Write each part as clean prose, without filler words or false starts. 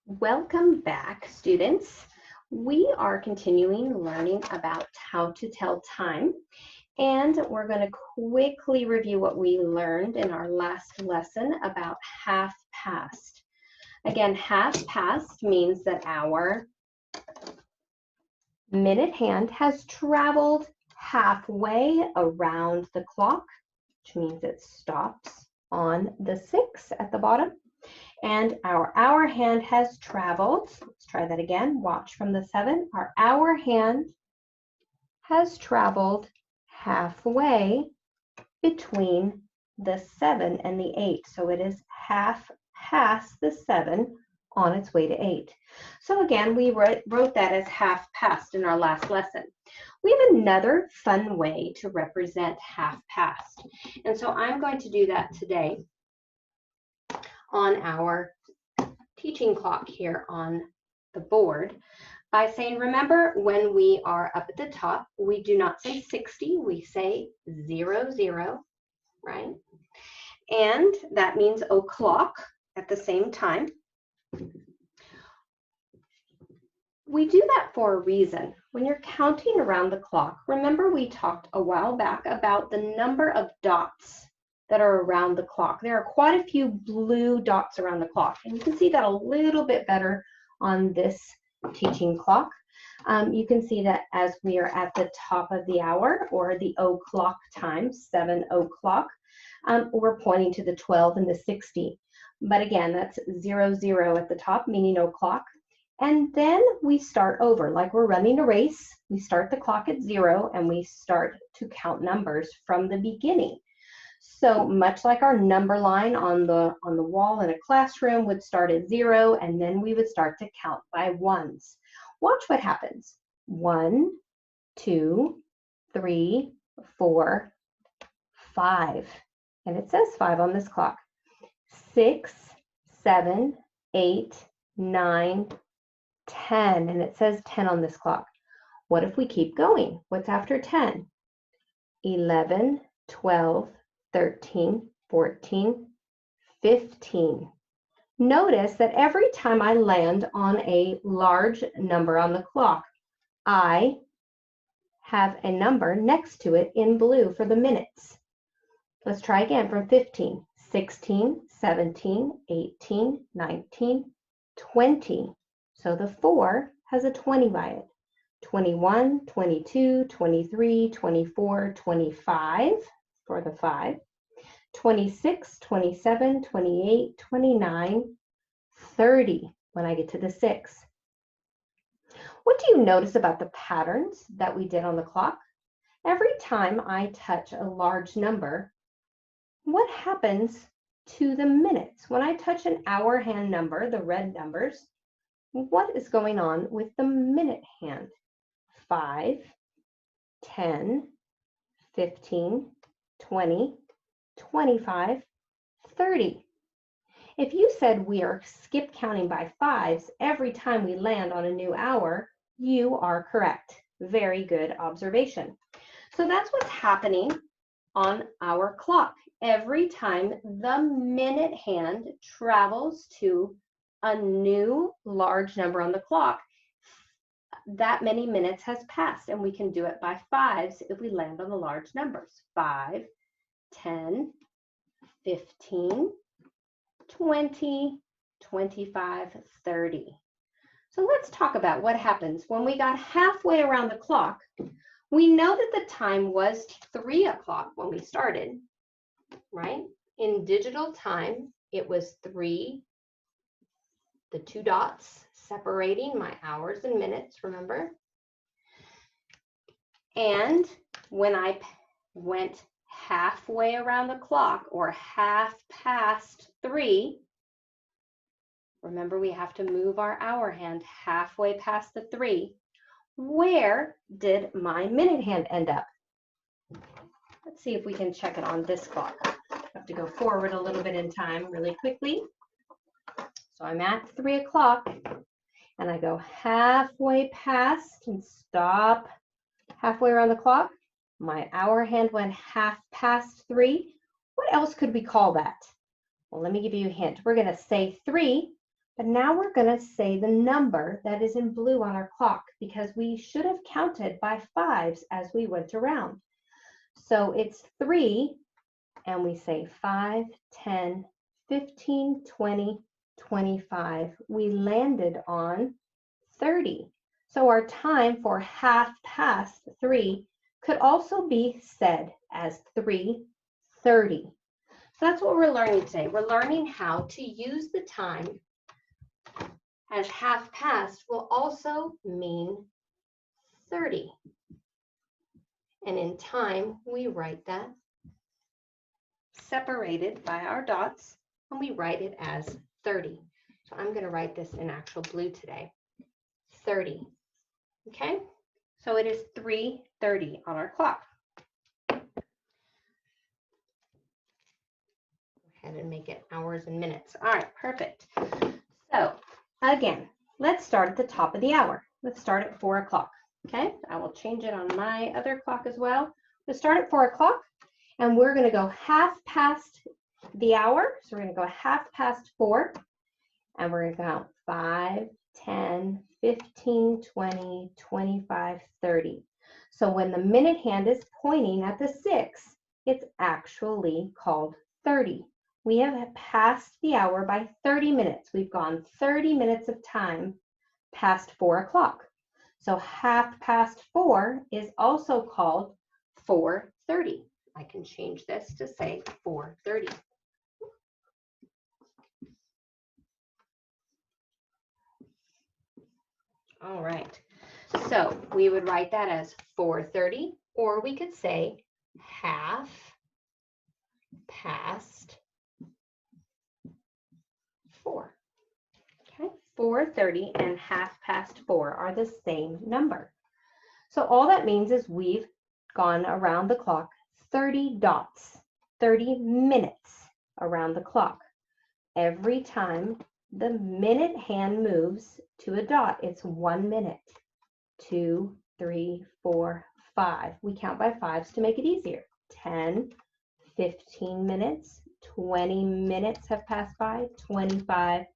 Welcome back, students. We are continuing learning about how to tell time, and we're going to quickly review what we learned in our last lesson about half past. Again, half past means that our minute hand has traveled halfway around the clock, which means it stops on the 6 at the bottom. And our hour hand has traveled. Let's try that again. Watch from the 7. Our hour hand has traveled halfway between the 7 and the 8. So it is half past the 7 on its way to 8. So again, we wrote that as half past in our last lesson. We have another fun way to represent half past. And so I'm going to do that today on our teaching clock here on the board by saying, remember, when we are up at the top, we do not say 60, we say 00, right? And that means o'clock at the same time. We do that for a reason. When you're counting around the clock, remember we talked a while back about the number of dots that are around the clock. There are quite a few blue dots around the clock, and you can see that a little bit better on this teaching clock. You can see that as we are at the top of the hour, or the o'clock time, 7 o'clock, we're pointing to the 12 and the 60. But again, that's 00 at the top, meaning o'clock. And then we start over, like we're running a race. We start the clock at 0, and we start to count numbers from the beginning. So much like our number line on the wall in a classroom would start at 0, and then we would start to count by ones. Watch what happens. 1, 2, 3, 4, 5. And it says 5 on this clock. 6, 7, 8, 9, 10. And it says 10 on this clock. What if we keep going? What's after 10? 11, 12, 13, 14, 15. Notice that every time I land on a large number on the clock, I have a number next to it in blue for the minutes. Let's try again from 15, 16, 17, 18, 19, 20. So the 4 has a 20 by it. 21, 22, 23, 24, 25 for the 5. 26, 27, 28, 29, 30 when I get to the 6. What do you notice about the patterns that we did on the clock? Every time I touch a large number, what happens to the minutes? When I touch an hour hand number, the red numbers, what is going on with the minute hand? 5, 10, 15, 20, 25, 30. If you said we are skip counting by 5s every time we land on a new hour, you are correct. Very good observation. So that's what's happening on our clock. Every time the minute hand travels to a new large number on the clock, that many minutes has passed, and we can do it by 5s if we land on the large numbers. 5, 10, 15, 20, 25, 30. So let's talk about what happens when we got halfway around the clock. We know that the time was 3 o'clock when we started, right? In digital time, it was 3, the 2 dots separating my hours and minutes, remember? And when I went halfway around the clock, or half past 3, remember we have to move our hour hand halfway past the 3. Where did my minute hand end up? Let's see if we can check it on this clock. I have to go forward a little bit in time really quickly. So I'm at 3 o'clock, and I go halfway past and stop halfway around the clock. My hour hand went half past 3. What else could we call that? Well, let me give you a hint. We're going to say 3, But now we're going to say the number that is in blue on our clock because we should have counted by fives as we went around. So it's 3, and we say 5, 10, 15, 20, 25. We landed on 30. So our time for 3:30 could also be said as 3:30. So that's what we're learning today. We're learning how to use the time as half past will also mean 30. And in time, we write that separated by our dots, and we write it as 30. So I'm going to write this in actual blue today. 30. Okay? So it is 3:30 on our clock. Go ahead and make it hours and minutes. All right, perfect. So again, let's start at the top of the hour. Let's start at 4 o'clock. Okay, I will change it on my other clock as well. We'll start at 4 o'clock, and we're going to go half past the hour. So we're going to go half past 4, and we're going to count 5, 10, 15, 20, 25, 30. So when the minute hand is pointing at the 6, it's actually called 30. We have passed the hour by 30 minutes. We've gone 30 minutes of time past 4 o'clock. So half past 4 is also called 4:30. I can change this to say 4:30. All right. So we would write that as 4:30, or we could say half past 4. Okay, 4:30 and half past 4 are the same number. So all that means is we've gone around the clock 30 dots, 30 minutes around the clock. Every time the minute hand moves to a dot, it's 1 minute. 2, 3, 4, 5. We count by fives to make it easier. 10, 15 minutes, 20 minutes have passed by, 25,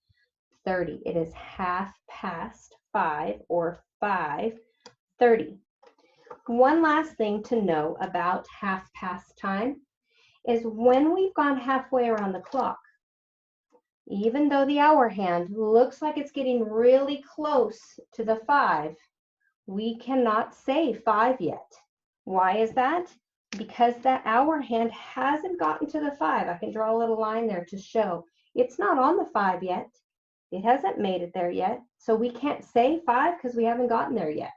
30. It is half past 5 or 5:30. One last thing to know about half past time is when we've gone halfway around the clock, even though the hour hand looks like it's getting really close to the 5, we cannot say 5 yet. Why is that? Because that hour hand hasn't gotten to the 5. I can draw a little line there to show it's not on the 5 yet. It hasn't made it there yet. So we can't say 5 because we haven't gotten there yet.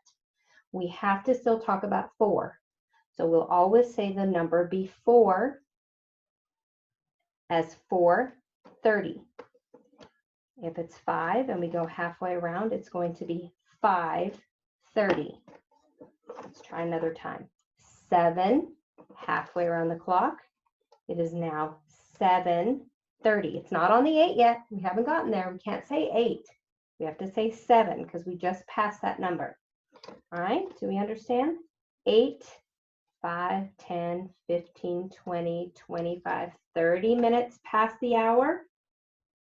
We have to still talk about 4. So we'll always say the number before as 4:30. If it's 5 and we go halfway around, it's going to be 5:30. Let's try another time. 7, halfway around the clock. It is now 7:30. It's not on the 8 yet. We haven't gotten there. We can't say 8. We have to say 7 because we just passed that number. All right, do we understand? 8, 5, 10, 15, 20, 25, 30 minutes past the hour.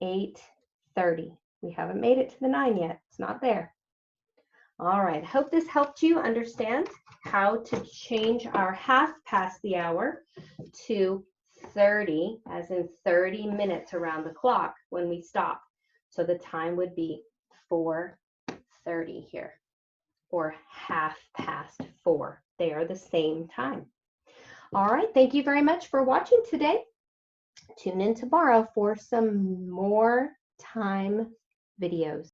8:30. We haven't made it to the 9 yet. It's not there. All right, hope this helped you understand how to change our half past the hour to 30, as in 30 minutes around the clock when we stop. So the time would be 4:30 here, or half past 4. They are the same time. All right, thank you very much for watching today. Tune in tomorrow for some more time videos.